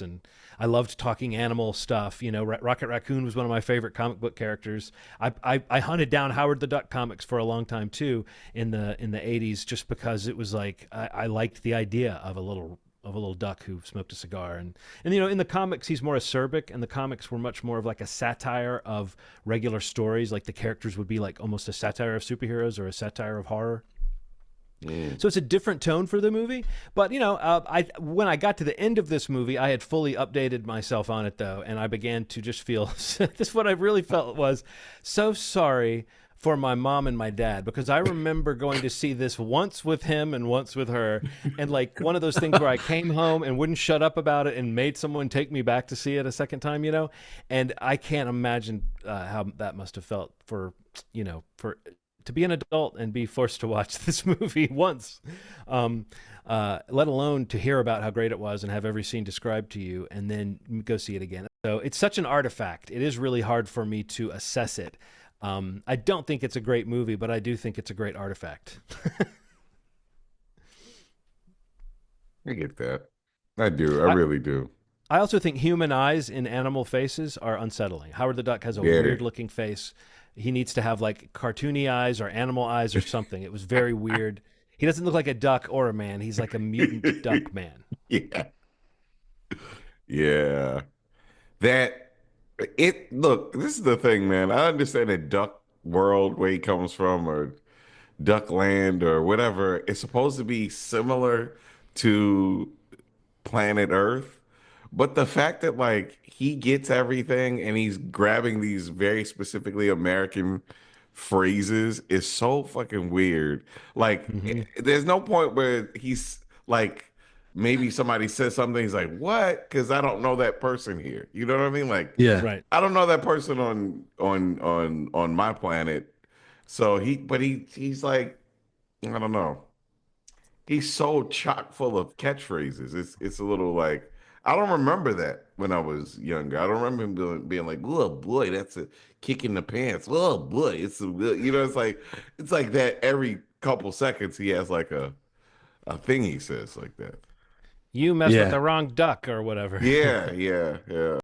and I loved talking animal stuff. You know, Rocket Raccoon was one of my favorite comic book characters. I hunted down Howard the Duck comics for a long time too in the 80s, just because it was like I liked the idea of a little duck who smoked a cigar. And you know, in the comics he's more acerbic, and the comics were much more of like a satire of regular stories. Like the characters would be like almost a satire of superheroes or a satire of horror. Mm. So it's a different tone for the movie. But you know, I when I got to the end of this movie, I had fully updated myself on it though, and I began to just feel this. What I really felt was so sorry for my mom and my dad, because I remember going to see this once with him and once with her, and like one of those things where I came home and wouldn't shut up about it and made someone take me back to see it a second time, you know. And I can't imagine how that must have felt for, you know, for to be an adult and be forced to watch this movie once, let alone to hear about how great it was and have every scene described to you and then go see it again. So it's such an artifact. It is really hard for me to assess it. I don't think it's a great movie, but I do think it's a great artifact. I get that. I do. I I, really do. I also think human eyes in animal faces are unsettling. Howard the Duck has a weird Very. looking face. He needs to have like cartoony eyes or animal eyes or something. It was very weird. He doesn't look like a duck or a man. He's like a mutant duck man. Yeah. Yeah. That it look, this is the thing, man. I understand the duck world where he comes from or duck land or whatever. It's supposed to be similar to planet Earth. But the fact that like he gets everything and he's grabbing these very specifically American phrases is so fucking weird. Like Hmm. there's no point where he's like maybe somebody says something he's like, "What?" Because I don't know that person here. You know what I mean? Like Yeah. Right. I don't know that person on my planet. So he's like I don't know. He's so chock full of catchphrases. It's a little like I don't remember that when I was younger. I don't remember him being like, "Oh boy, that's a kick in the pants." Oh boy, it's a you know, it's like that every couple seconds he has like a thing he says like that. You messed with Yeah. the wrong duck or whatever. Yeah, yeah, yeah.